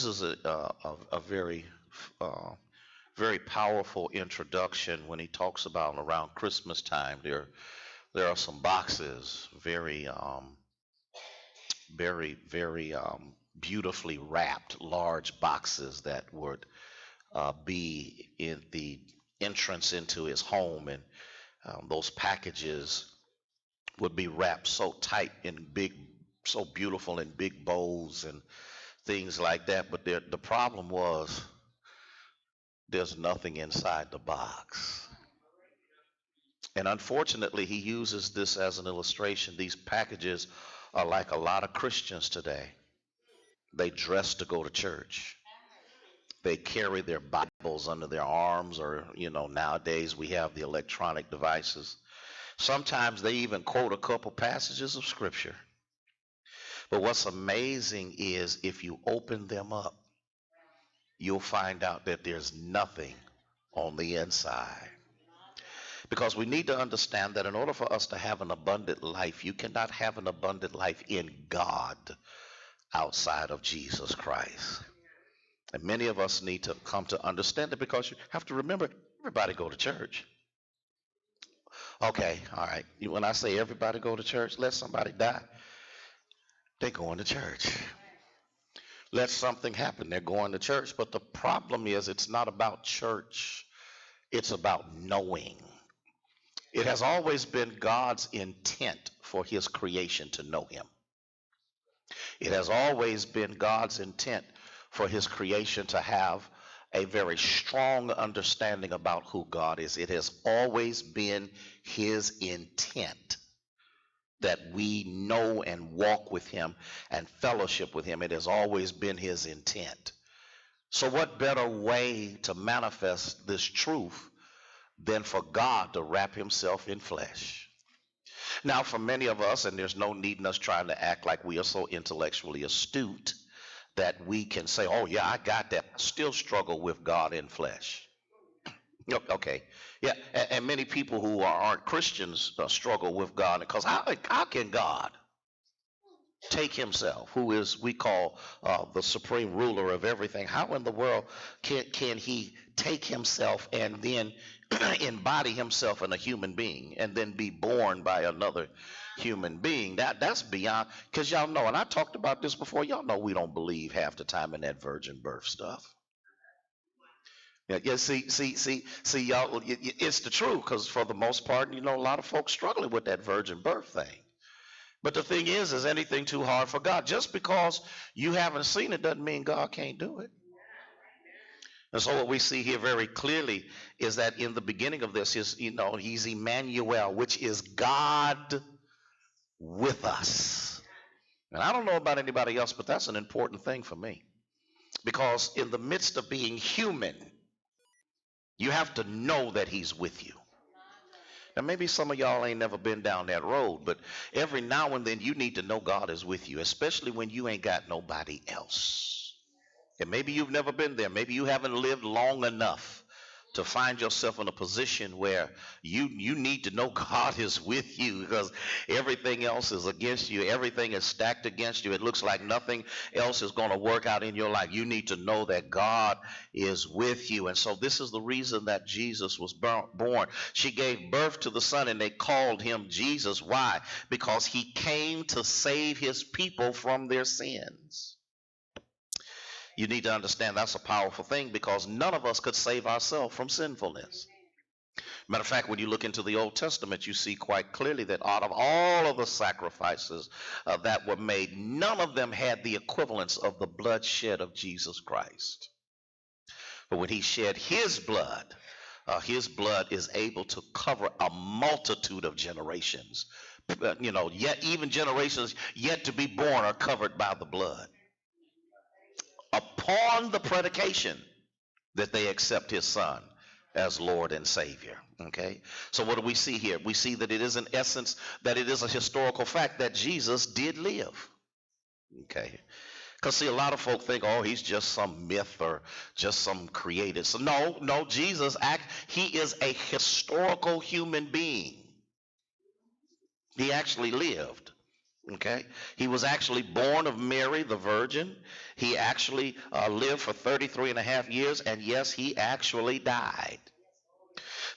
is a very uh, very powerful introduction when he talks about around Christmas time. There are some boxes, very beautifully wrapped, large boxes that would be in the entrance into his home, and those packages would be wrapped so tight in big, so beautiful in big bows and things like that. But the problem was there's nothing inside the box. And unfortunately, he uses this as an illustration. These packages are like a lot of Christians today. They dress to go to church. They carry their Bibles under their arms, or, nowadays we have the electronic devices. Sometimes they even quote a couple passages of scripture. But what's amazing is if you open them up, you'll find out that there's nothing on the inside. Because we need to understand that in order for us to have an abundant life, you cannot have an abundant life in God outside of Jesus Christ. And many of us need to come to understand it, because you have to remember, everybody go to church. Okay, all right. When I say everybody go to church, let somebody die, they're going to church. Let something happen, they're going to church. But the problem is, it's not about church, it's about knowing. It has always been God's intent for his creation to know him. It has always been God's intent for his creation to have a very strong understanding about who God is. It has always been his intent that we know and walk with him and fellowship with him. It has always been his intent. So what better way to manifest this truth than for God to wrap himself in flesh? Now, for many of us, and there's no need in us trying to act like we are so intellectually astute that we can say, oh yeah, I got that. I still struggle with God in flesh. Okay. Yeah. And many people who aren't Christians struggle with God, because how can God take himself, who is, we call the supreme ruler of everything? How in the world can he take himself and then embody himself in a human being and then be born by another human being? That's beyond, because y'all know, and I talked about this before, y'all know we don't believe half the time in that virgin birth stuff. Yeah, see, y'all, it's the truth, because for the most part, a lot of folks struggling with that virgin birth thing. But the thing is anything too hard for God? Just because you haven't seen it doesn't mean God can't do it. And so what we see here very clearly is that in the beginning of this is, he's Emmanuel, which is God with us. And I don't know about anybody else, but that's an important thing for me. Because in the midst of being human, you have to know that he's with you. Now, maybe some of y'all ain't never been down that road, but every now and then you need to know God is with you, especially when you ain't got nobody else. And maybe you've never been there. Maybe you haven't lived long enough to find yourself in a position where you need to know God is with you, because everything else is against you. Everything is stacked against you. It looks like nothing else is going to work out in your life. You need to know that God is with you. And so this is the reason that Jesus was born. She gave birth to the son, and they called him Jesus. Why? Because he came to save his people from their sins. You need to understand that's a powerful thing, because none of us could save ourselves from sinfulness. Matter of fact, when you look into the Old Testament, you see quite clearly that out of all of the sacrifices that were made, none of them had the equivalence of the bloodshed of Jesus Christ. But when he shed his blood is able to cover a multitude of generations. Yet even generations yet to be born are covered by the blood, upon the predication that they accept his son as Lord and Savior. Okay, so what do we see here? We see that it is in essence, that it is a historical fact that Jesus did live. Okay, because see, a lot of folk think, oh, he's just some myth or just some created. So no, Jesus he is a historical human being. He actually lived. Okay, he was actually born of Mary, the virgin. He actually lived for 33 and a half years, and yes, he actually died.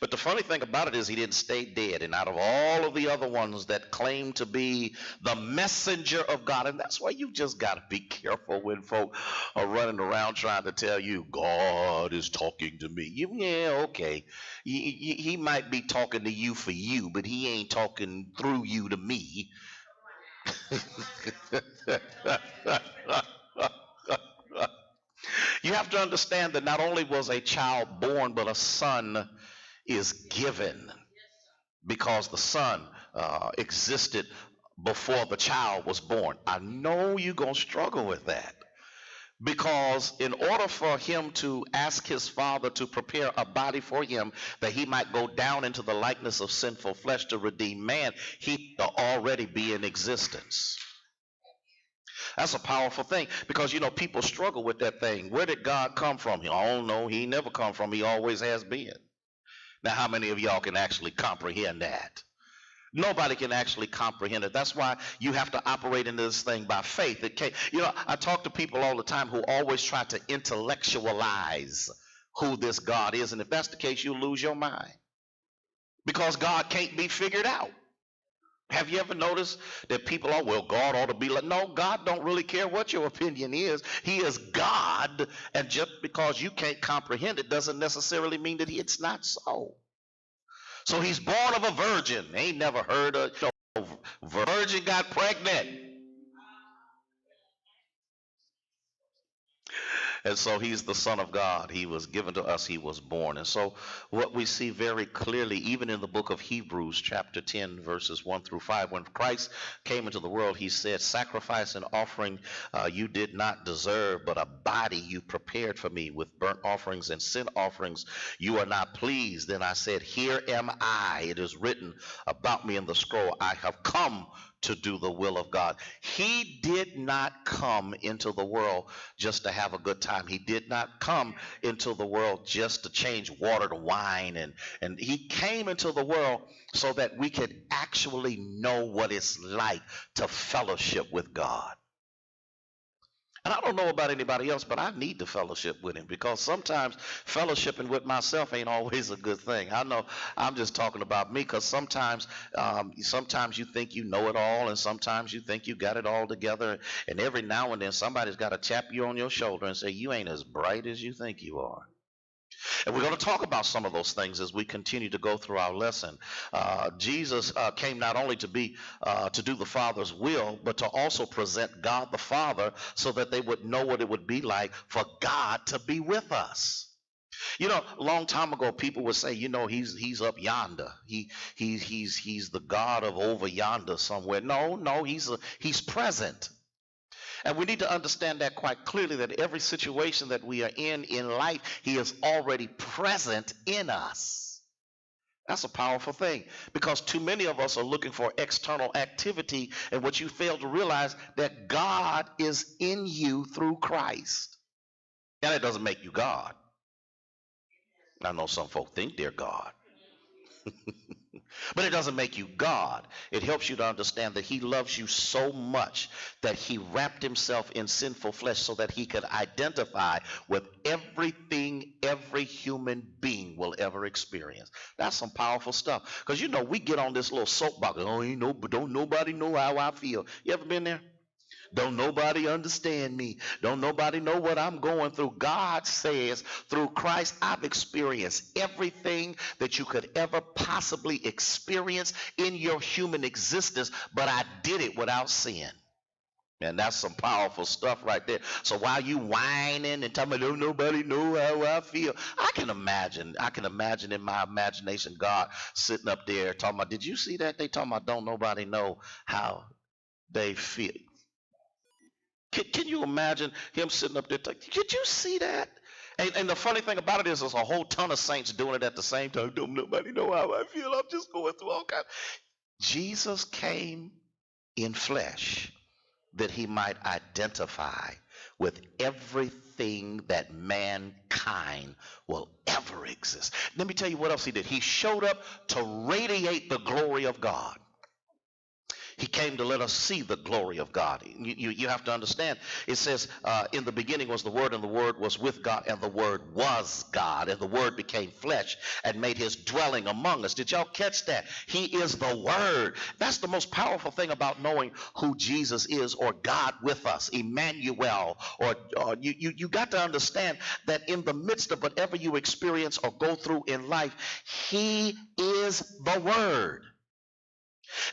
But the funny thing about it is he didn't stay dead. And out of all of the other ones that claim to be the messenger of God, and that's why you just got to be careful when folk are running around trying to tell you God is talking to me. Yeah, okay. He might be talking to you, but he ain't talking through you to me. You have to understand that not only was a child born, but a son is given, because the son existed before the child was born. I know you're going to struggle with that, because in order for him to ask his father to prepare a body for him that he might go down into the likeness of sinful flesh to redeem man, he already be in existence. That's a powerful thing, because people struggle with that thing. Where did God come from? I don't know. He never come from. He always has been. Now, how many of y'all can actually comprehend that? Nobody can actually comprehend it. That's why you have to operate in this thing by faith. It can't, I talk to people all the time who always try to intellectualize who this God is, and if that's the case, you'll lose your mind, because God can't be figured out. Have you ever noticed that people are, well, God ought to be like, no, God don't really care what your opinion is. He is God, and just because you can't comprehend it doesn't necessarily mean that it's not so. So he's born of a virgin. Ain't never heard of, virgin got pregnant. And so he's the Son of God. He was given to us. He was born. And so what we see very clearly, even in the book of Hebrews, chapter 10, verses 1 through 5, when Christ came into the world, he said, sacrifice and offering you did not deserve, but a body you prepared for me. With burnt offerings and sin offerings you are not pleased. Then I said, here am I. It is written about me in the scroll. I have come to do the will of God. He did not come into the world just to have a good time. He did not come into the world just to change water to wine. And he came into the world so that we could actually know what it's like to fellowship with God. And I don't know about anybody else, but I need to fellowship with him, because sometimes fellowshipping with myself ain't always a good thing. I know I'm just talking about me, because sometimes you think you know it all, and sometimes you think you got it all together. And every now and then somebody's got to tap you on your shoulder and say, you ain't as bright as you think you are. And we're going to talk about some of those things as we continue to go through our lesson. Jesus came not only to do the Father's will, but to also present God the Father, so that they would know what it would be like for God to be with us. A long time ago, people would say, he's up yonder. He's the God of over yonder somewhere. No, he's present. And we need to understand that quite clearly, that every situation that we are in life, he is already present in us. That's a powerful thing, because too many of us are looking for external activity, and what you fail to realize, that God is in you through Christ. And it doesn't make you God. I know some folk think they're God. But it doesn't make you God. It helps you to understand that he loves you so much that he wrapped himself in sinful flesh so that he could identify with everything every human being will ever experience. That's some powerful stuff. Because we get on this little soapbox. Oh, don't nobody know how I feel. You ever been there? Don't nobody understand me. Don't nobody know what I'm going through. God says, through Christ, I've experienced everything that you could ever possibly experience in your human existence, but I did it without sin. And that's some powerful stuff right there. So while you whining and talking about, don't nobody know how I feel, I can imagine in my imagination God sitting up there talking about, did you see that? They talking about, don't nobody know how they feel. Can you imagine him sitting up there? Did you see that? And the funny thing about it is, there's a whole ton of saints doing it at the same time. Don't nobody know how I feel. I'm just going through all kinds. Jesus came in flesh that he might identify with everything that mankind will ever exist. Let me tell you what else he did. He showed up to radiate the glory of God. He came to let us see the glory of God. You have to understand. It says, in the beginning was the Word, and the Word was with God, and the Word was God, and the Word became flesh and made his dwelling among us. Did y'all catch that? He is the Word. That's the most powerful thing about knowing who Jesus is, or God with us, Emmanuel. Or you got to understand that in the midst of whatever you experience or go through in life, he is the Word.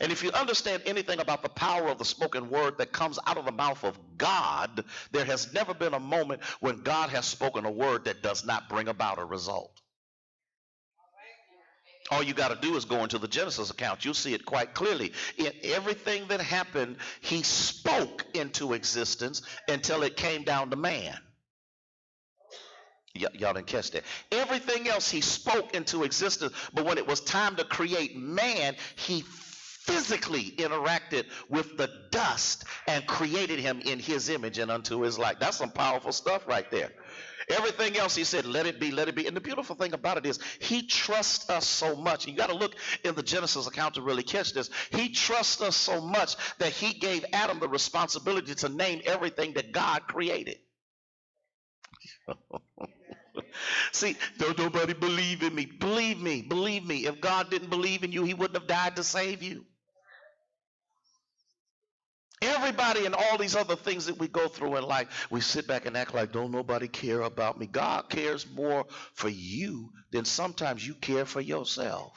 And if you understand anything about the power of the spoken word that comes out of the mouth of God, there has never been a moment when God has spoken a word that does not bring about a result. All you got to do is go into the Genesis account. You'll see it quite clearly. In everything that happened, he spoke into existence until it came down to man. Y'all didn't catch that. Everything else he spoke into existence, but when it was time to create man, he physically interacted with the dust and created him in his image and unto his like. That's some powerful stuff right there. Everything else he said, let it be, let it be. And the beautiful thing about it is he trusts us so much. You got to look in the Genesis account to really catch this. He trusts us so much that he gave Adam the responsibility to name everything that God created. See, don't nobody believe in me. Believe me, believe me. If God didn't believe in you, he wouldn't have died to save you. Everybody and all these other things that we go through in life, we sit back and act like don't nobody care about me. God cares more for you than sometimes you care for yourself.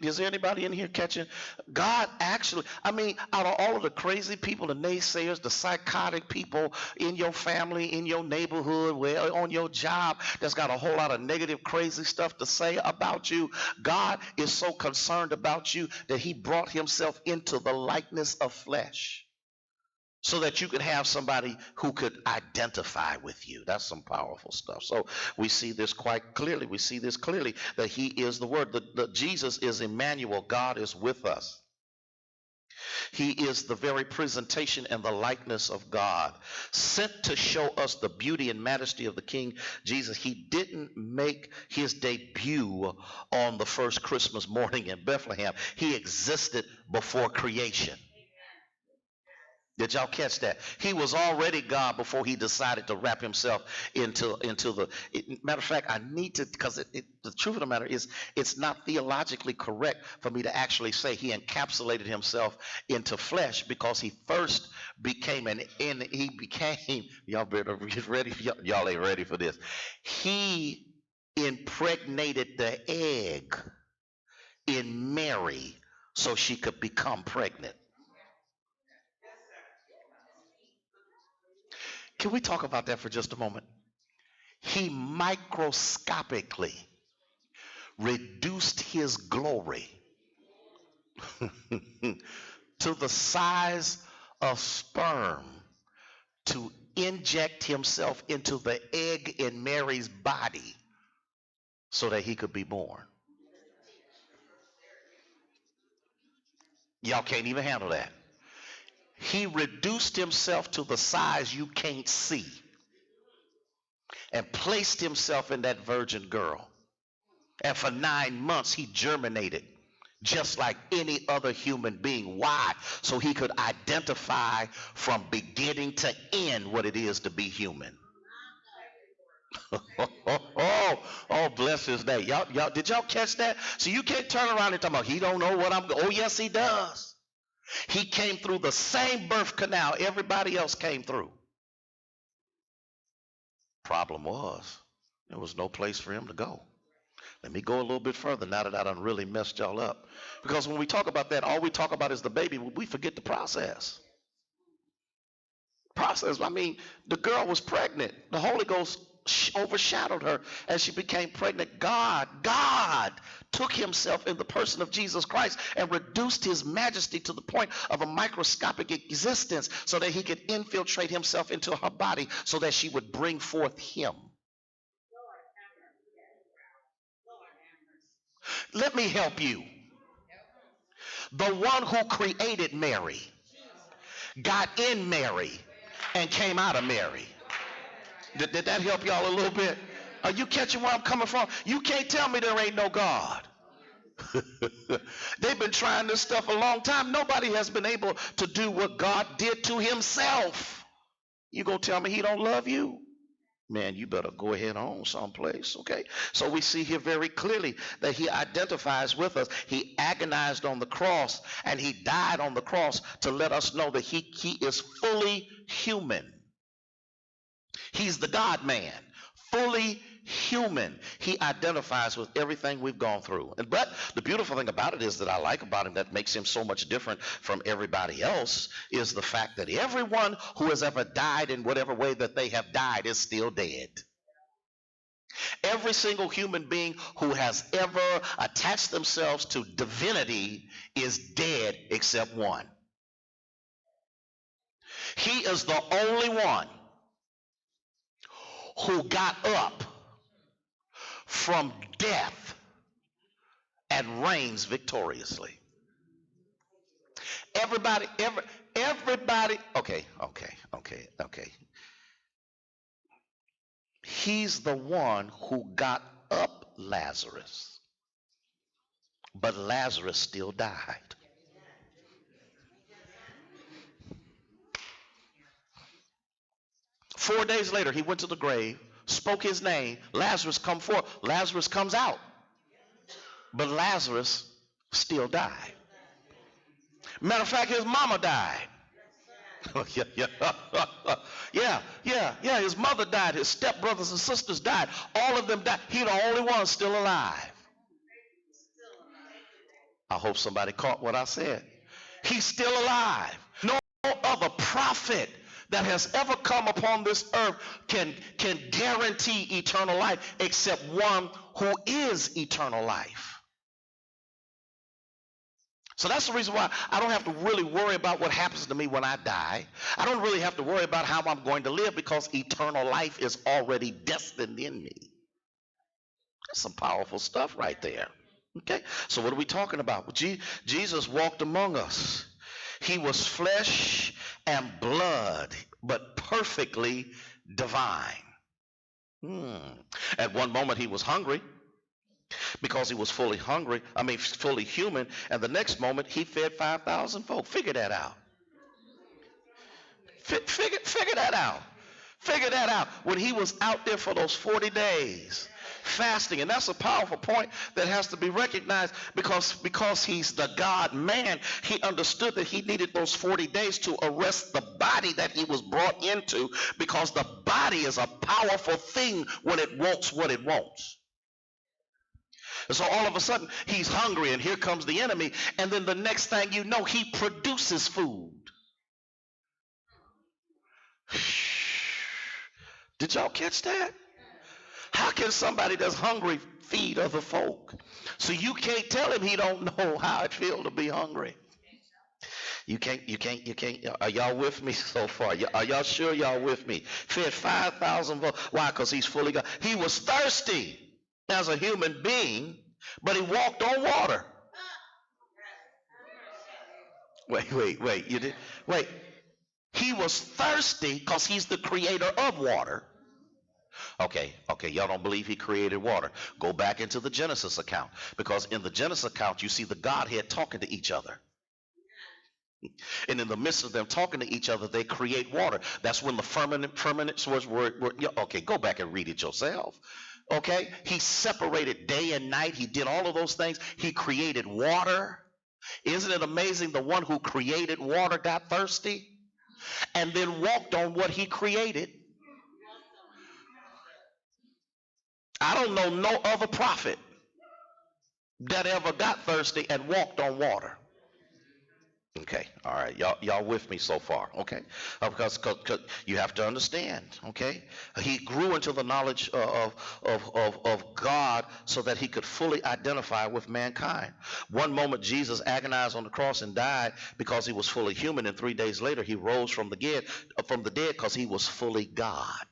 Is there anybody in here catching? God actually, I mean, out of all of the crazy people, the naysayers, the psychotic people in your family, in your neighborhood, on your job, that's got a whole lot of negative, crazy stuff to say about you, God is so concerned about you that he brought himself into the likeness of flesh, so that you could have somebody who could identify with you. That's some powerful stuff. So we see this quite clearly. We see this clearly that he is the Word. Jesus is Emmanuel. God is with us. He is the very presentation and the likeness of God, sent to show us the beauty and majesty of the King Jesus. He didn't make his debut on the first Christmas morning in Bethlehem. He existed before creation. Did y'all catch that? He was already God before he decided to wrap himself into the. Matter of fact, I need to, because the truth of the matter is, it's not theologically correct for me to actually say he encapsulated himself into flesh, because he first became y'all better get ready. Y'all ain't ready for this. He impregnated the egg in Mary so she could become pregnant. Can we talk about that for just a moment? He microscopically reduced his glory to the size of sperm to inject himself into the egg in Mary's body so that he could be born. Y'all can't even handle that. He reduced himself to the size you can't see and placed himself in that virgin girl. And for 9 months, he germinated just like any other human being. Why? So he could identify from beginning to end what it is to be human. Oh, bless his name. Y'all, did y'all catch that? So you can't turn around and talk about he don't know what I'm. Oh, yes, he does. He came through the same birth canal everybody else came through. Problem was, there was no place for him to go. Let me go a little bit further now that I done really messed y'all up. Because when we talk about that, all we talk about is the baby. We forget the process. I mean, the girl was pregnant. The Holy Ghost overshadowed her as she became pregnant. God took himself in the person of Jesus Christ and reduced his majesty to the point of a microscopic existence so that he could infiltrate himself into her body so that she would bring forth him. Let me help you. The one who created Mary got in Mary and came out of Mary. Did that help y'all a little bit? Are you catching where I'm coming from? You can't tell me there ain't no God. They've been trying this stuff a long time. Nobody has been able to do what God did to himself. You gonna tell me he don't love you? Man, you better go ahead on someplace, okay? So we see here very clearly that he identifies with us. He agonized on the cross, and he died on the cross to let us know that he is fully human. He's the God man, fully human. He identifies with everything we've gone through. But the beautiful thing about it is that I like about him that makes him so much different from everybody else is the fact that everyone who has ever died in whatever way that they have died is still dead. Every single human being who has ever attached themselves to divinity is dead except one. He is the only one who got up from death and reigns victoriously. Everybody, okay. He's the one who got up Lazarus, but Lazarus still died. Four days later, he went to the grave, spoke his name, Lazarus come forth. Lazarus comes out, but Lazarus still died. Matter of fact, his mama died. Yeah. His mother died. His stepbrothers and sisters died. All of them died. He the only one still alive. I hope somebody caught what I said. He's still alive. No other prophet that has ever come upon this earth can guarantee eternal life except one who is eternal life. So that's the reason why I don't have to really worry about what happens to me when I die. I don't really have to worry about how I'm going to live because eternal life is already destined in me. That's some powerful stuff right there. Okay, so what are we talking about? Well, Jesus walked among us. He was flesh and blood, but perfectly divine. At one moment he was hungry because he was fully human, and the next moment he fed 5,000 folk. Figure that out. Figure that out. Figure that out. When he was out there for those 40 days fasting, and that's a powerful point that has to be recognized because he's the God man. He understood that he needed those 40 days to arrest the body that he was brought into, because the body is a powerful thing when it wants what it wants. And so all of a sudden he's hungry, and here comes the enemy, and then the next thing you know, he produces food. Did y'all catch that? How can somebody that's hungry feed other folk? So you can't tell him he don't know how it feels to be hungry. You can't. Are y'all with me so far? Are y'all sure y'all with me? Fed 5,000 folk. Why? Because he's fully God. He was thirsty as a human being, but he walked on water. Wait. You did? Wait. He was thirsty because he's the creator of water. Okay, y'all don't believe he created water. Go back into the Genesis account, because in the Genesis account you see the Godhead talking to each other. And in the midst of them talking to each other, they create water. That's when the firmament were okay, go back and read it yourself. Okay, he separated day and night. He did all of those things. He created water. Isn't it amazing? The one who created water got thirsty and then walked on what he created. I don't know no other prophet that ever got thirsty and walked on water. Okay, all right, y'all with me so far? Okay, because you have to understand. Okay, he grew into the knowledge of God so that he could fully identify with mankind. One moment Jesus agonized on the cross and died because he was fully human, and 3 days later he rose from the dead because he was fully God.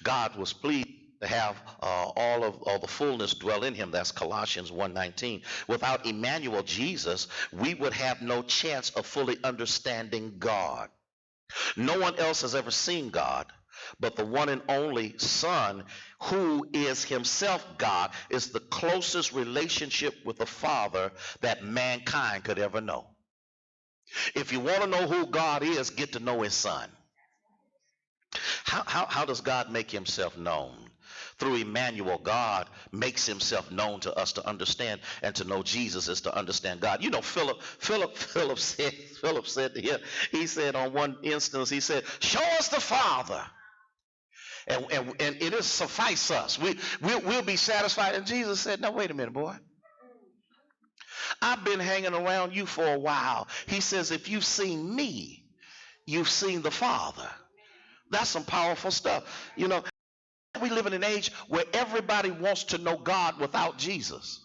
God was pleased to have all the fullness dwell in him. That's Colossians 1:19. Without Emmanuel, Jesus, we would have no chance of fully understanding God. No one else has ever seen God, But the one and only Son, who is himself God, is the closest relationship with the Father that mankind could ever know. If you want to know who God is, get to know his Son. How does God make himself known? Through Emmanuel. God makes himself known to us. To understand and to know Jesus is to understand God. You know, Philip said to him, he said on one instance, he said, show us the Father. And it is suffice us. We'll be satisfied. And Jesus said, now wait a minute, boy. I've been hanging around you for a while. He says, if you've seen me, you've seen the Father. That's some powerful stuff. You know, we live in an age where everybody wants to know God without Jesus.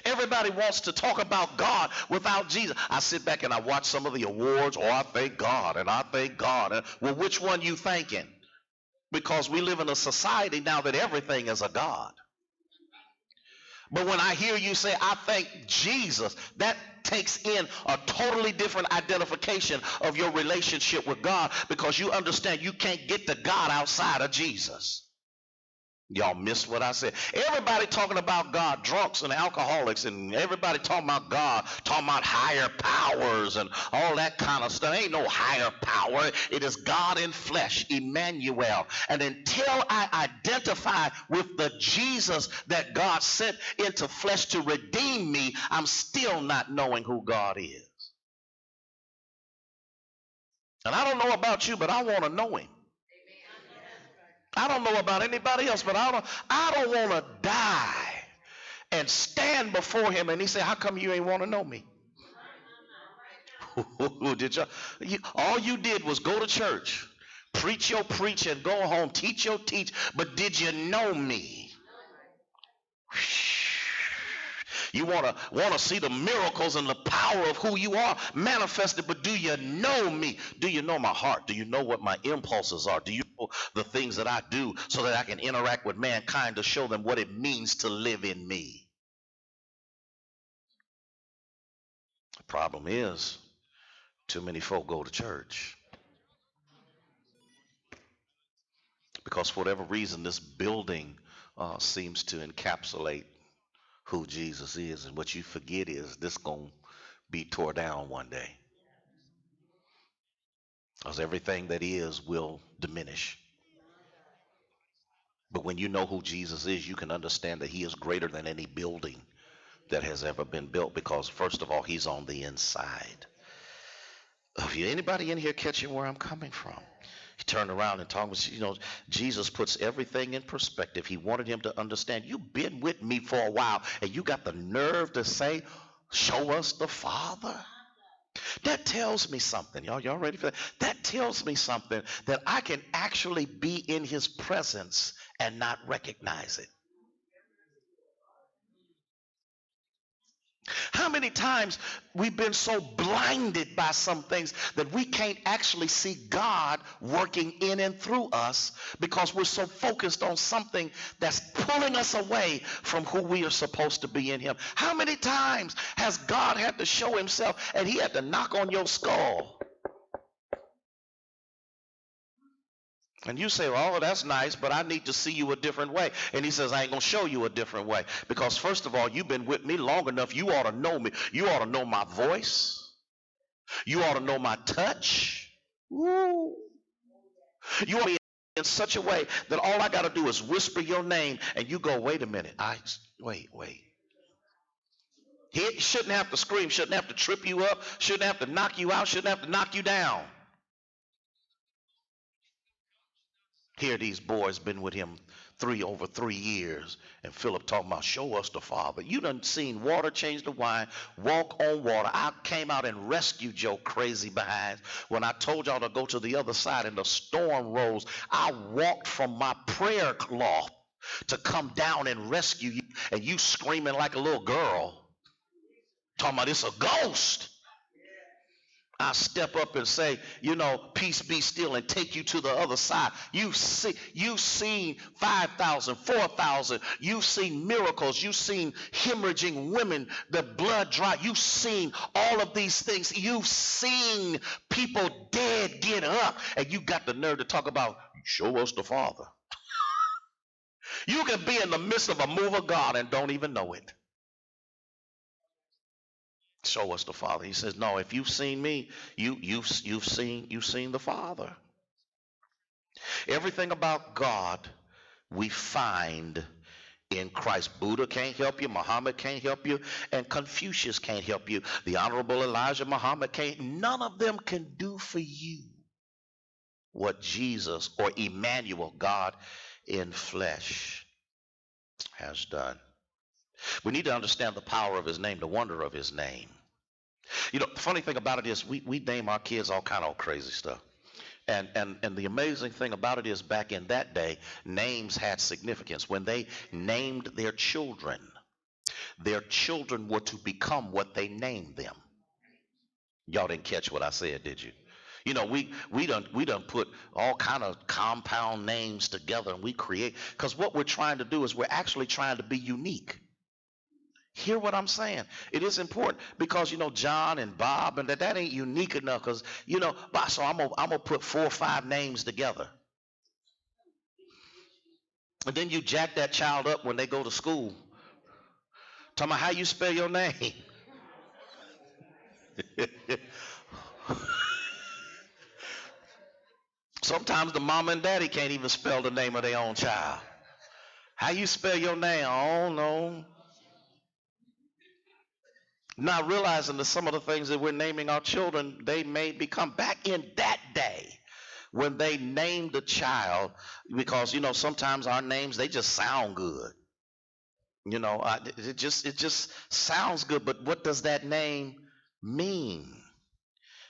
Everybody wants to talk about God without Jesus. I sit back and I watch some of the awards. Oh, I thank God and I thank God. Well, which one you thanking? Because we live in a society now that everything is a God. But when I hear you say, I thank Jesus, that takes in a totally different identification of your relationship with God, because you understand you can't get to God outside of Jesus. Y'all missed what I said. Everybody talking about God, drunks and alcoholics, and everybody talking about God, talking about higher powers and all that kind of stuff. Ain't no higher power. It is God in flesh, Emmanuel. And until I identify with the Jesus that God sent into flesh to redeem me, I'm still not knowing who God is. And I don't know about you, but I want to know him. I don't know about anybody else, but I don't want to die and stand before him and he say, how come you ain't want to know me? All you did was go to church, preach your preach and go home, teach your teach, but did you know me? You want to see the miracles and the power of who you are manifested, but do you know me? Do you know my heart? Do you know what my impulses are? Do you know the things that I do so that I can interact with mankind to show them what it means to live in me? The problem is, too many folk go to church because for whatever reason this building seems to encapsulate who Jesus is, and what you forget is this going to be tore down one day. Because everything that is will diminish. But when you know who Jesus is, you can understand that he is greater than any building that has ever been built, because first of all, he's on the inside of you. Anybody in here catching where I'm coming from? He turned around and talked, Jesus puts everything in perspective. He wanted him to understand, you've been with me for a while and you got the nerve to say, show us the Father. That tells me something. Y'all ready for that? That tells me something, that I can actually be in his presence and not recognize it. How many times we've been so blinded by some things that we can't actually see God working in and through us because we're so focused on something that's pulling us away from who we are supposed to be in him. How many times has God had to show himself and he had to knock on your skull? And you say, well, oh, that's nice, but I need to see you a different way. And he says, I ain't going to show you a different way. Because first of all, you've been with me long enough. You ought to know me. You ought to know my voice. You ought to know my touch. Woo. You ought to be in such a way that all I got to do is whisper your name and you go, wait a minute. Wait. He shouldn't have to scream, shouldn't have to trip you up, shouldn't have to knock you out, shouldn't have to knock you down. Here these boys been with him over 3 years, and Philip talking about show us the Father. You done seen water change to wine, walk on water. I came out and rescued your crazy behind. When I told y'all to go to the other side and the storm rose, I walked from my prayer cloth to come down and rescue you, and you screaming like a little girl, talking about it's a ghost. I step up and say, peace be still, and take you to the other side. You've seen 5,000, 4,000. You've seen miracles. You've seen hemorrhaging women, the blood dry. You've seen all of these things. You've seen people dead get up, and you got the nerve to talk about, show us the Father. You can be in the midst of a move of God and don't even know it. Show us the Father. He says, no, if you've seen me, you've seen the Father. Everything about God we find in Christ. Buddha can't help you, Muhammad can't help you, and Confucius can't help you. The Honorable Elijah Muhammad can't. None of them can do for you what Jesus or Emmanuel, God in flesh, has done. We need to understand the power of his name, the wonder of his name. The funny thing about it is we name our kids all kind of crazy stuff. And the amazing thing about it is, back in that day, names had significance. When they named their children were to become what they named them. Y'all didn't catch what I said, did you? We done put all kind of compound names together, and we create, because what we're trying to do is we're actually trying to be unique. Hear what I'm saying? It is important, because John and Bob, and that ain't unique enough, because so I'm gonna put 4 or 5 names together, and then you jack that child up when they go to school, talking about how you spell your name. Sometimes the mama and daddy can't even spell the name of their own child. How you spell your name? Oh no. Not realizing that some of the things that we're naming our children, they may become back in that day when they named the child, because sometimes our names, they just sound good. It just sounds good, but what does that name mean?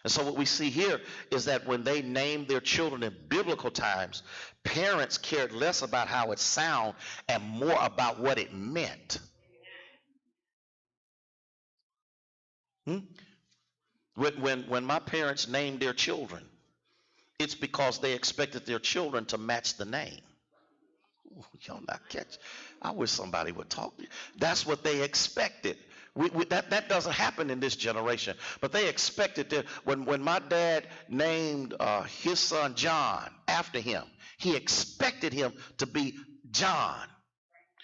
And so what we see here is that when they named their children in biblical times, parents cared less about how it sounded and more about what it meant. When my parents named their children, it's because they expected their children to match the name. Y'all not catch. I wish somebody would talk. That's what they expected. That doesn't happen in this generation. But they expected that when my dad named his son John after him, he expected him to be John.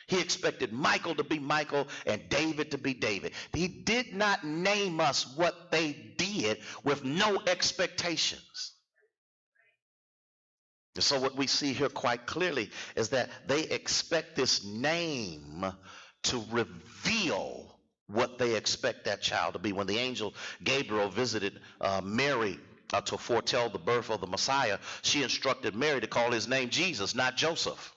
He expected Michael to be Michael and David to be David. He did not name us what they did with no expectations. And so what we see here quite clearly is that they expect this name to reveal what they expect that child to be. When the angel Gabriel visited Mary to foretell the birth of the Messiah, she instructed Mary to call his name Jesus, not Joseph.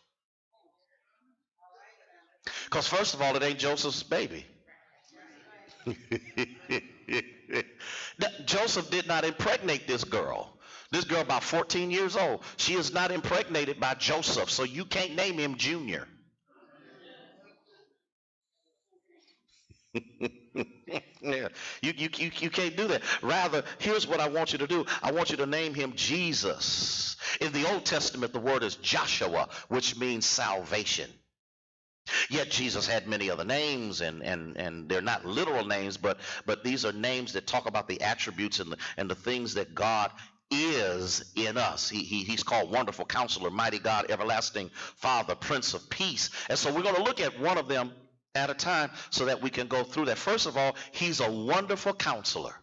Because first of all, it ain't Joseph's baby. Joseph did not impregnate this girl. This girl about 14 years old. She is not impregnated by Joseph, so you can't name him Junior. Yeah, you can't do that. Rather, here's what I want you to do. I want you to name him Jesus. In the Old Testament, the word is Joshua, which means salvation. Yet Jesus had many other names, and they're not literal names, but these are names that talk about the attributes and the things that God is in us. He's called Wonderful Counselor, Mighty God, Everlasting Father, Prince of Peace. And so we're going to look at one of them at a time so that we can go through that. First of all, he's a wonderful counselor.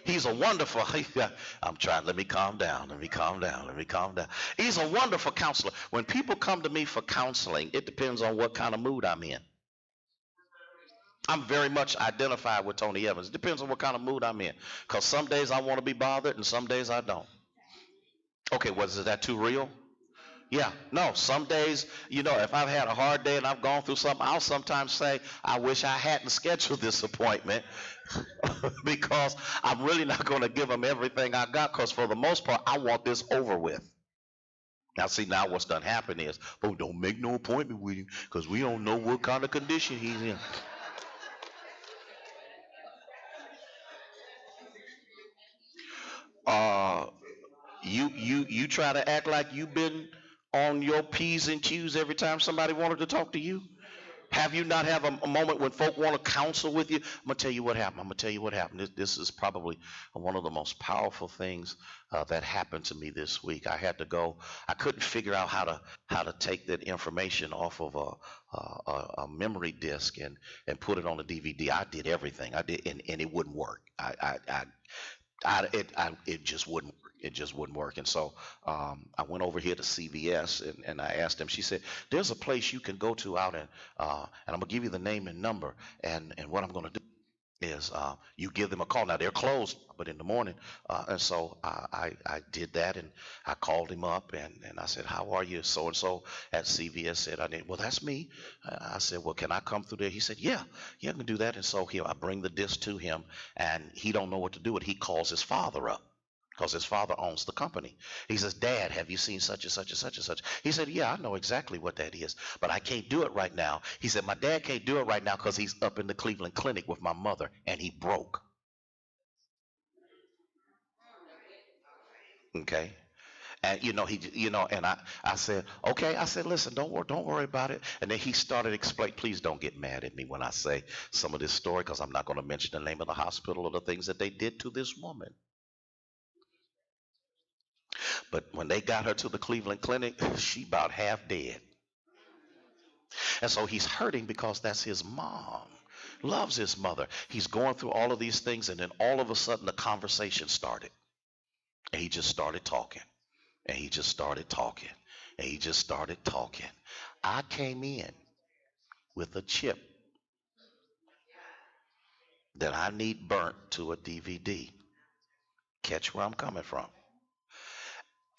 He's a wonderful, I'm trying, let me calm down. He's a wonderful counselor. When people come to me for counseling, it depends on what kind of mood I'm in. I'm very much identified with Tony Evans. It depends on what kind of mood I'm in. Because some days I want to be bothered and some days I don't. Okay, is that too real? Yeah, no, some days, if I've had a hard day and I've gone through something, I'll sometimes say, I wish I hadn't scheduled this appointment because I'm really not going to give them everything I got, because for the most part, I want this over with. Now, see, now what's done happen is, don't make no appointment with him because we don't know what kind of condition he's in. Uh, you try to act like you've been on your P's and Q's every time somebody wanted to talk to you. Have you not have a moment when folk want to counsel with you? I'm gonna tell you what happened. I'm gonna tell you what happened. This is probably one of the most powerful things that happened to me this week. I had to go. I couldn't figure out how to take that information off of a memory disk and put it on a DVD. I did everything. I did, and it wouldn't work. It just wouldn't work. It just wouldn't work. And so I went over here to CVS and I asked them. She said, "There's a place you can go to out and I'm gonna give you the name and number. And what I'm gonna do is you give them a call. Now they're closed, but in the morning. And so I did that and I called him up and I said, "How are you? So and so at CVS said I did. Well, that's me. I said, well, can I come through there? He said, yeah, I can do that. And so here I bring the disc to him and he don't know what to do with it. He calls his father up because his father owns the company. He says, Dad, have you seen such and such and such and such? He said, yeah, I know exactly what that is, but I can't do it right now. He said, my dad can't do it right now because he's up in the Cleveland Clinic with my mother and he broke. Okay. And and I said, okay. I said, listen, don't worry about it. And then he started explaining. Please don't get mad at me when I say some of this story because I'm not going to mention the name of the hospital or the things that they did to this woman. But when they got her to the Cleveland Clinic, she about half dead. And so he's hurting because that's his mom. Loves his mother. He's going through all of these things, and then all of a sudden the conversation started. And he just started talking. And he just started talking. And he just started talking. I came in with a chip that I need burnt to a DVD. Catch where I'm coming from.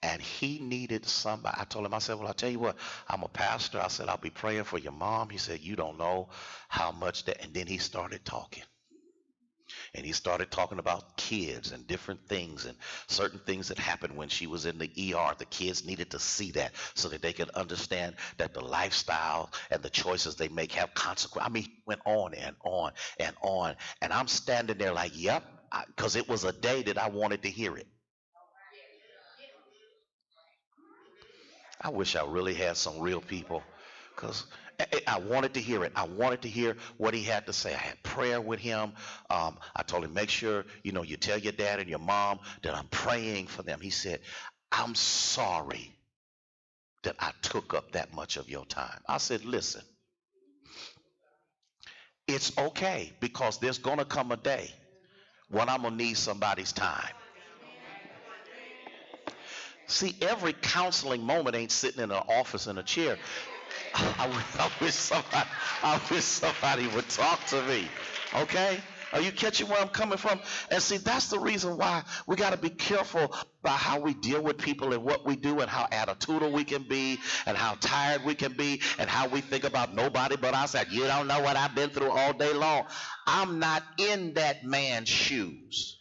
And he needed somebody. I told him, I said, well, I'll tell you what, I'm a pastor. I said, I'll be praying for your mom. He said, you don't know how much that. And then he started talking. And he started talking about kids and different things and certain things that happened when she was in the ER. The kids needed to see that so that they could understand that the lifestyle and the choices they make have consequences. I mean, he went on and on and on. And I'm standing there like, yep, because it was a day that I wanted to hear it. I wish I really had some real people because I wanted to hear it. I wanted to hear what he had to say. I had prayer with him. I told him, make sure, you tell your dad and your mom that I'm praying for them. He said, I'm sorry that I took up that much of your time. I said, listen, it's okay because there's going to come a day when I'm going to need somebody's time. See, every counseling moment ain't sitting in an office in a chair. I wish somebody would talk to me. Okay? Are you catching where I'm coming from? And see, that's the reason why we got to be careful about how we deal with people and what we do and how attitudinal we can be and how tired we can be and how we think about nobody but us. Like, you don't know what I've been through all day long. I'm not in that man's shoes.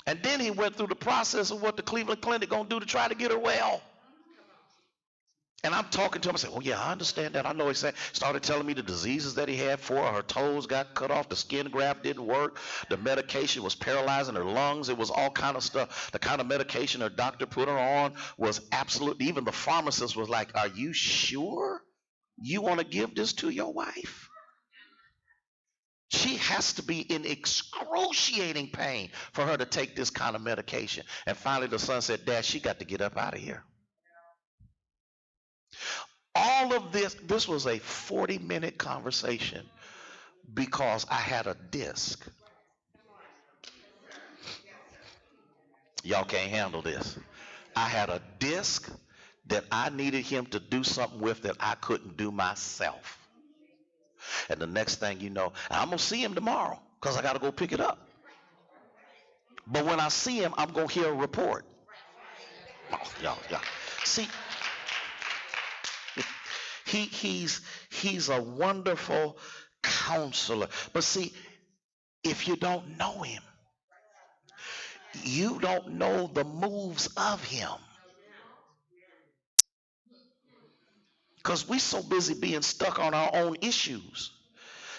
And then he went through the process of what the Cleveland Clinic gonna do to try to get her well. And I'm talking to him. I said, "Oh yeah, I understand that. I know." He said, started telling me the diseases that he had. 4 of her toes got cut off. The skin graft didn't work. The medication was paralyzing her lungs. It was all kind of stuff. The kind of medication her doctor put her on was absolutely. Even the pharmacist was like, "Are you sure you want to give this to your wife? She has to be in excruciating pain for her to take this kind of medication." And finally, the son said, "Dad, she got to get up out of here." All of this was a 40-minute conversation because I had a disc. Y'all can't handle this. I had a disc that I needed him to do something with that I couldn't do myself. And the next thing you know, I'm going to see him tomorrow because I got to go pick it up. But when I see him, I'm going to hear a report. Oh, y'all. See, he's a wonderful counselor. But see, if you don't know him, you don't know the moves of him. Because we're so busy being stuck on our own issues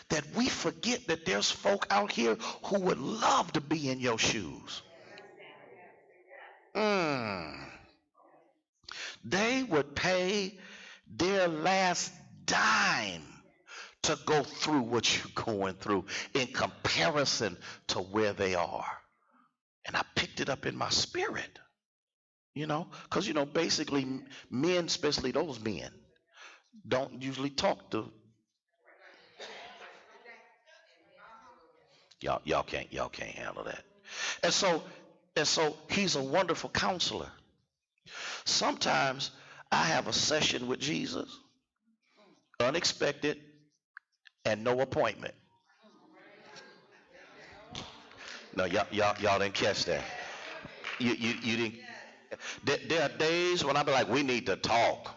that we forget that there's folk out here who would love to be in your shoes. Mm. They would pay their last dime to go through what you're going through in comparison to where they are. And I picked it up in my spirit, because, basically men, especially those men, don't usually talk to y'all can't handle that. And so he's a wonderful counselor. Sometimes I have a session with Jesus, unexpected and no appointment. No, y'all didn't catch that. You didn't. There are days when I be like, we need to talk.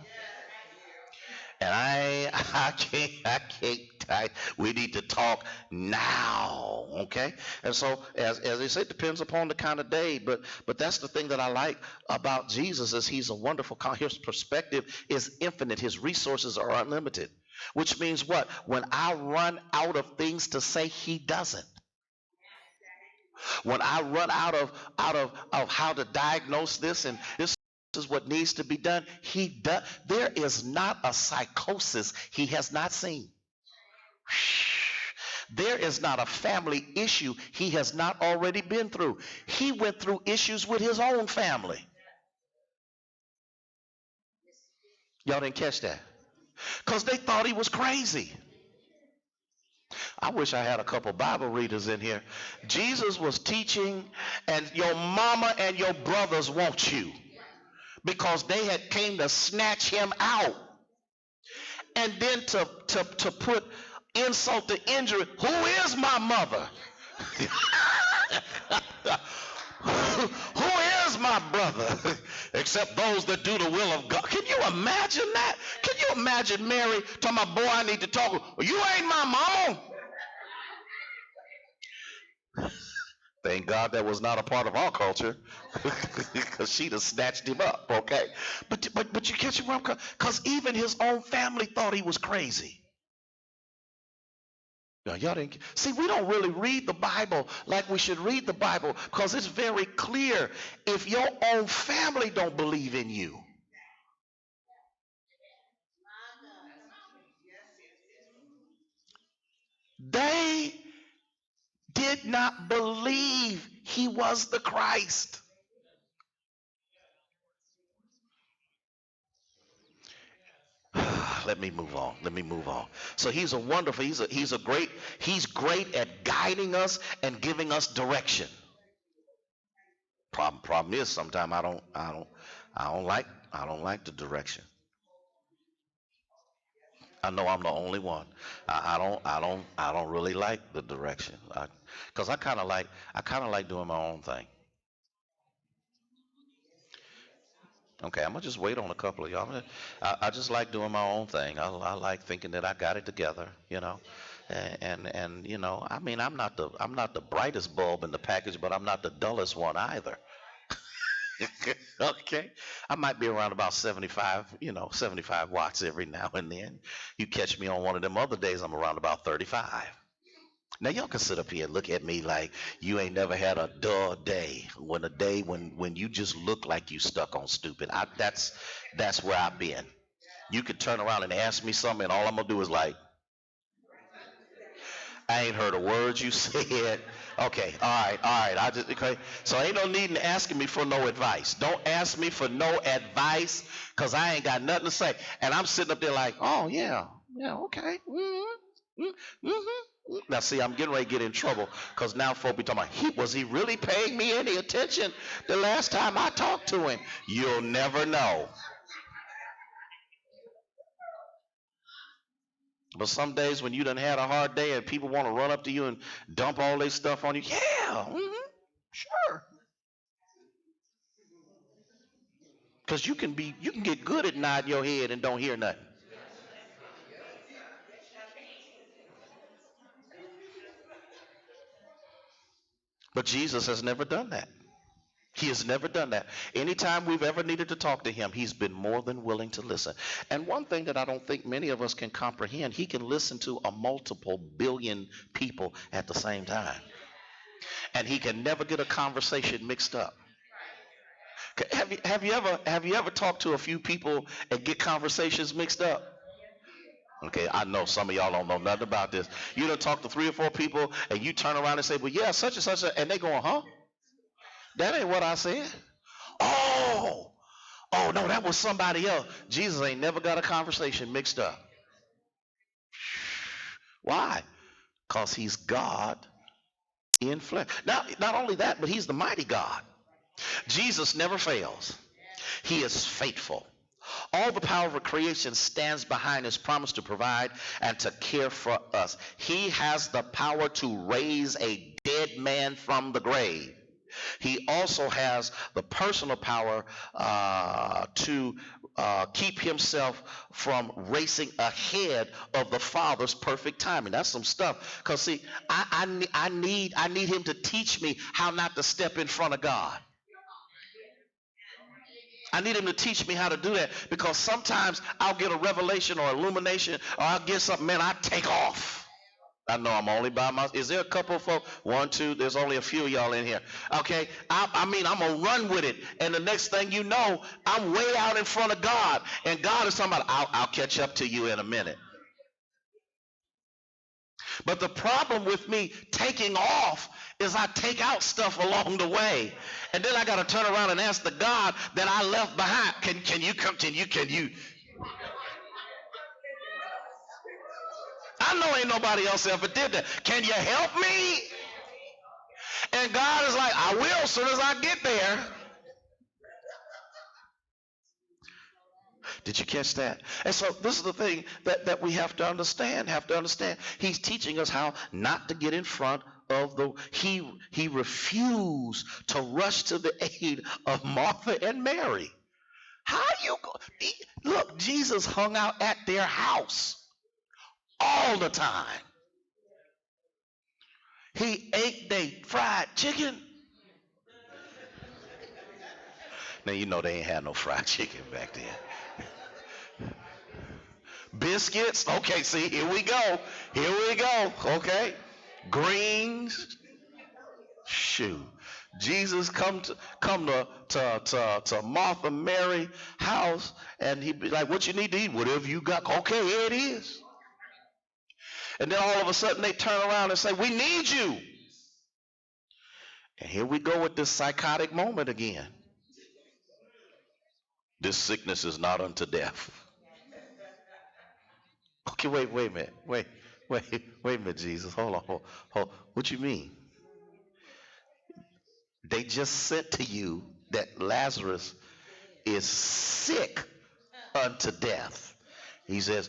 And we need to talk now, okay? And so, as they say, it depends upon the kind of day, but that's the thing that I like about Jesus is he's a wonderful, his perspective is infinite, his resources are unlimited, which means what? When I run out of things to say, he doesn't. When I run out of how to diagnose this and this is what needs to be done, he does. There is not a psychosis he has not seen. There is not a family issue he has not already been through. He went through issues with his own family. Y'all didn't catch that? Because they thought he was crazy. I wish I had a couple Bible readers in here. Jesus was teaching, and your mama and your brothers want you because they had came to snatch him out. And then to put insult to injury, who is my mother? Who is my brother? Except those that do the will of God. Can you imagine that? Can you imagine Mary talking about, boy, I need to talk? You ain't my mom. Thank God that was not a part of our culture, because she'd have snatched him up, okay? But you catch him up, because even his own family thought he was crazy. Now, y'all didn't see. We don't really read the Bible like we should read the Bible, because it's very clear. If your own family don't believe in you, they did not believe he was the Christ. Let me move on. So he's a wonderful, he's great at guiding us and giving us direction. Problem is sometimes I don't like the direction. I know I'm the only one. I don't really like the direction. Because I kind of like doing my own thing. Okay, I'm gonna just wait on a couple of y'all. I just like doing my own thing. I like thinking that I got it together. And I mean, I'm not the brightest bulb in the package, but I'm not the dullest one either. Okay, I might be around about 75 watts every now and then. You catch me on one of them other days, I'm around about 35. Now y'all can sit up here and look at me like you ain't never had a dull day. When a day when you just look like you stuck on stupid. That's where I've been. You could turn around and ask me something, and all I'm gonna do is like, I ain't heard a word you said. Okay, all right. Okay. So ain't no need in asking me for no advice. Don't ask me for no advice, cause I ain't got nothing to say. And I'm sitting up there like, oh yeah, okay. Now see, I'm getting ready to get in trouble, cause now folk be talking about, was he really paying me any attention the last time I talked to him? You'll never know. But some days when you done had a hard day and people want to run up to you and dump all their stuff on you, yeah, sure. Because you can get good at nodding your head and don't hear nothing. But Jesus has never done that. He has never done that. Anytime we've ever needed to talk to him, he's been more than willing to listen. And one thing that I don't think many of us can comprehend, he can listen to a multiple billion people at the same time. And he can never get a conversation mixed up. Have you ever talked to a few people and get conversations mixed up? Okay, I know some of y'all don't know nothing about this. You done talk to 3 or 4 people and you turn around and say, well, yeah, such and such, and they going, huh? That ain't what I said. Oh, oh no, that was somebody else. Jesus ain't never got a conversation mixed up. Why? Because he's God in flesh. Now, not only that, but he's the mighty God. Jesus never fails. He is faithful. All the power of creation stands behind his promise to provide and to care for us. He has the power to raise a dead man from the grave. He also has the personal power to keep himself from racing ahead of the Father's perfect timing. That's some stuff. Because see, I need him to teach me how not to step in front of God. I need him to teach me how to do that, because sometimes I'll get a revelation or illumination, or I'll get something, man, I take off. I know I'm only by myself. Is there a couple of folks? 1, 2, there's only a few of y'all in here. Okay, I'm going to run with it. And the next thing you know, I'm way out in front of God. And God is talking about, I'll catch up to you in a minute. But the problem with me taking off is I take out stuff along the way. And then I got to turn around and ask the God that I left behind, can you come, can you? I know ain't nobody else ever did that. Can you help me? And God is like, I will as soon as I get there. Did you catch that? And so this is the thing that we have to understand. He's teaching us how not to get in front of he refused to rush to the aid of Martha and Mary. How you go? Look, Jesus hung out at their house all the time. He ate their fried chicken. Now you know they ain't had no fried chicken back then. Biscuits. Okay, see, here we go. Okay. Greens. Shoot. Jesus come to Martha Mary house, and he'd be like, what you need to eat? Whatever you got. Okay, here it is. And then all of a sudden they turn around and say, we need you. And here we go with this psychotic moment again. This sickness is not unto death. Okay, wait a minute. Wait a minute, Jesus. Hold on. What you mean? They just said to you that Lazarus is sick unto death. He says,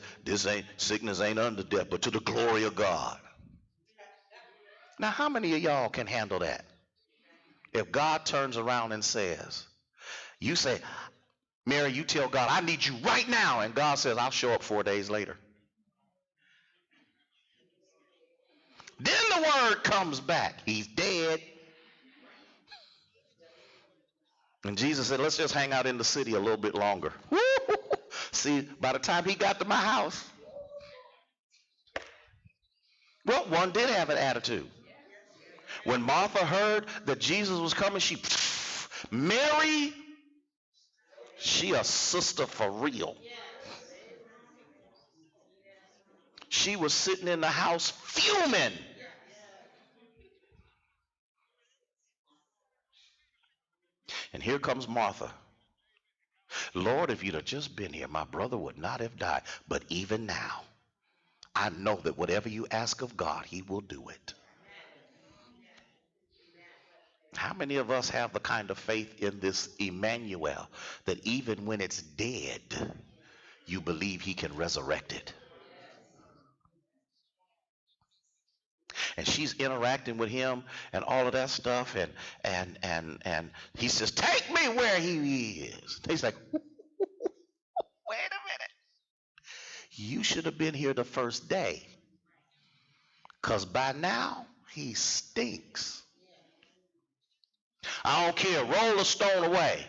sickness ain't unto death, but to the glory of God. Now, how many of y'all can handle that? If God turns around and says, you say, Mary, you tell God, I need you right now. And God says, I'll show up 4 days later. Then the word comes back. He's dead. And Jesus said, let's just hang out in the city a little bit longer. See, by the time he got to my house, well, one did have an attitude. When Martha heard that Jesus was coming, Mary, she a sister for real. She was sitting in the house fuming. And here comes Martha. Lord, if you'd have just been here, my brother would not have died. But even now, I know that whatever you ask of God, he will do it. How many of us have the kind of faith in this Emmanuel that even when it's dead, you believe he can resurrect it? And she's interacting with him and all of that stuff, and he says, take me where he is. He's like, wait a minute. You should have been here the first day, because by now he stinks. I don't care. Roll a stone away.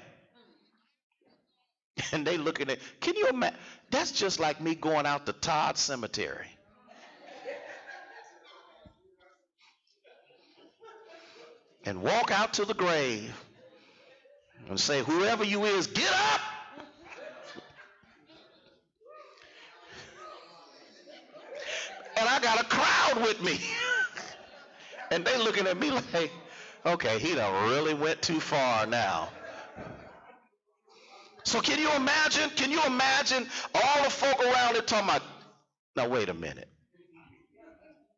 And they looking at, can you imagine? That's just like me going out to Todd Cemetery and walk out to the grave and say, whoever you is, get up. And I got a crowd with me. And they looking at me like, okay, he done really went too far now. So can you imagine? Can you imagine all the folk around it talking about, now wait a minute.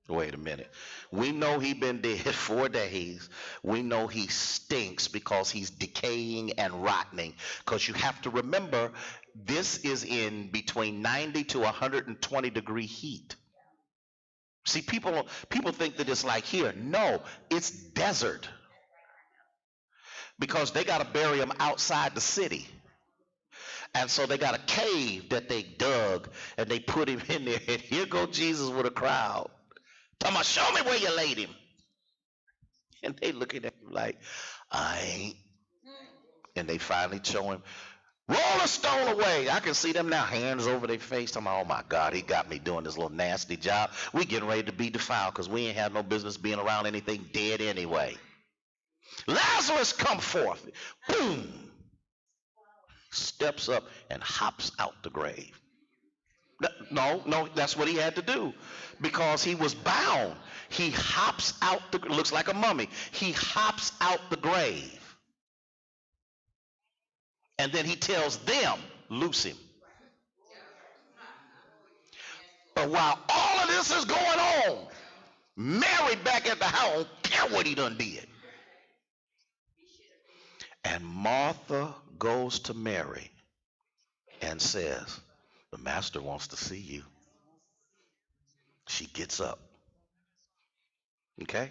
Wait a minute. We know he been dead 4 days. We know he stinks because he's decaying and rotting. Because you have to remember, this is in between 90 to 120 degree heat. See, people think that it's like here. No, it's desert. Because they got to bury him outside the city. And so they got a cave that they dug and they put him in there. And here go Jesus with a crowd. Talking about, show me where you laid him. And they looking at him like, I ain't. And they finally show him, roll a stone away. I can see them now, hands over their face. I'm like, oh my God, he got me doing this little nasty job. We getting ready to be defiled because we ain't have no business being around anything dead anyway. Lazarus, come forth. Boom. Steps up and hops out the grave. No, that's what he had to do because he was bound. He hops out looks like a mummy. He hops out the grave. And then he tells them, loose him. But while all of this is going on, Mary back at the house, don't care what he done did. And Martha goes to Mary and says, the master wants to see you. She gets up. Okay?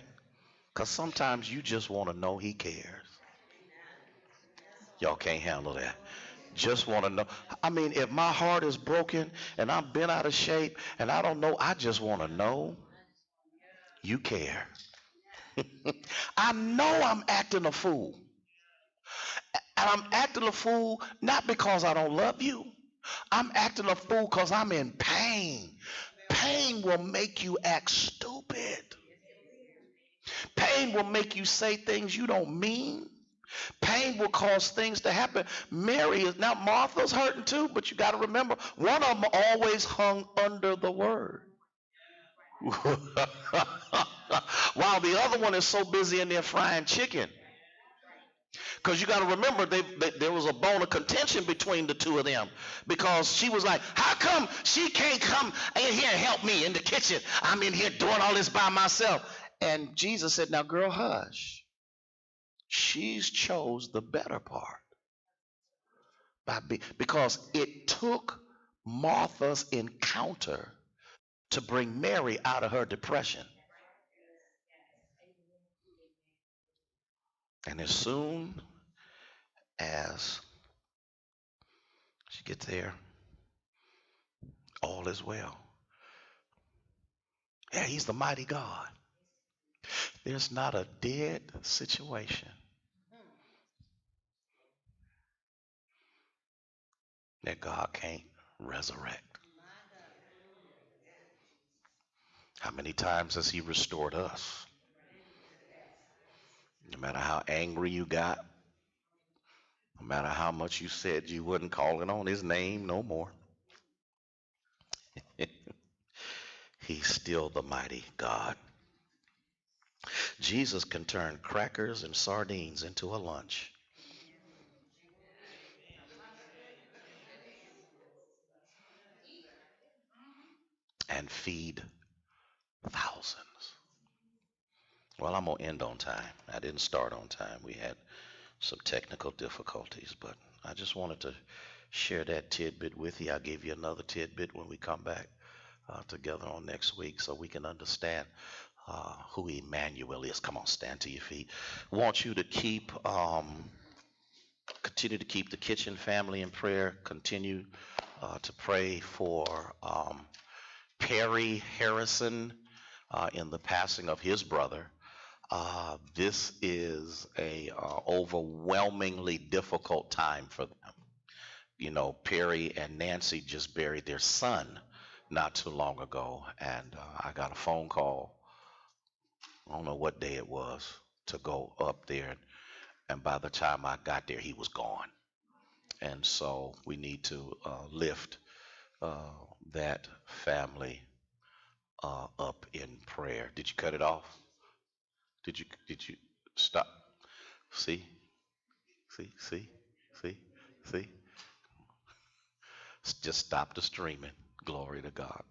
Because sometimes you just want to know he cares. Y'all can't handle that. Just want to know. I mean, if my heart is broken and I've been out of shape and I don't know, I just want to know you care. I know I'm acting a fool. And I'm acting a fool not because I don't love you. I'm acting a fool because I'm in pain. Pain will make you act stupid. Pain will make you say things you don't mean. Pain will cause things to happen. Mary is now, Martha's hurting too, but you got to remember, one of them always hung under the word. While the other one is so busy in there frying chicken. Because you got to remember, there was a bone of contention between the two of them. Because she was like, how come she can't come in here and help me in the kitchen? I'm in here doing all this by myself. And Jesus said, now girl, hush. She's chose the better part. Because it took Martha's encounter to bring Mary out of her depression. And as soon as she gets there, all is well. Yeah, he's the mighty God. There's not a dead situation that God can't resurrect. How many times has he restored us? No matter how angry you got, no matter how much you said you wasn't calling on his name no more, he's still the mighty God. Jesus can turn crackers and sardines into a lunch. And feed thousands. Well, I'm going to end on time. I didn't start on time. We had some technical difficulties, but I just wanted to share that tidbit with you. I'll give you another tidbit when we come back together on next week so we can understand who Emmanuel is. Come on, stand to your feet. I want you to continue to keep the kitchen family in prayer. Continue to pray for Perry Harrison in the passing of his brother. This is a overwhelmingly difficult time for them. You know, Perry and Nancy just buried their son not too long ago, and I got a phone call. I don't know what day it was to go up there, and by the time I got there, he was gone. And so we need to lift uh, that family up in prayer. Did you cut it off? Did you stop? See, see, see, see. Just stop the streaming. Glory to God.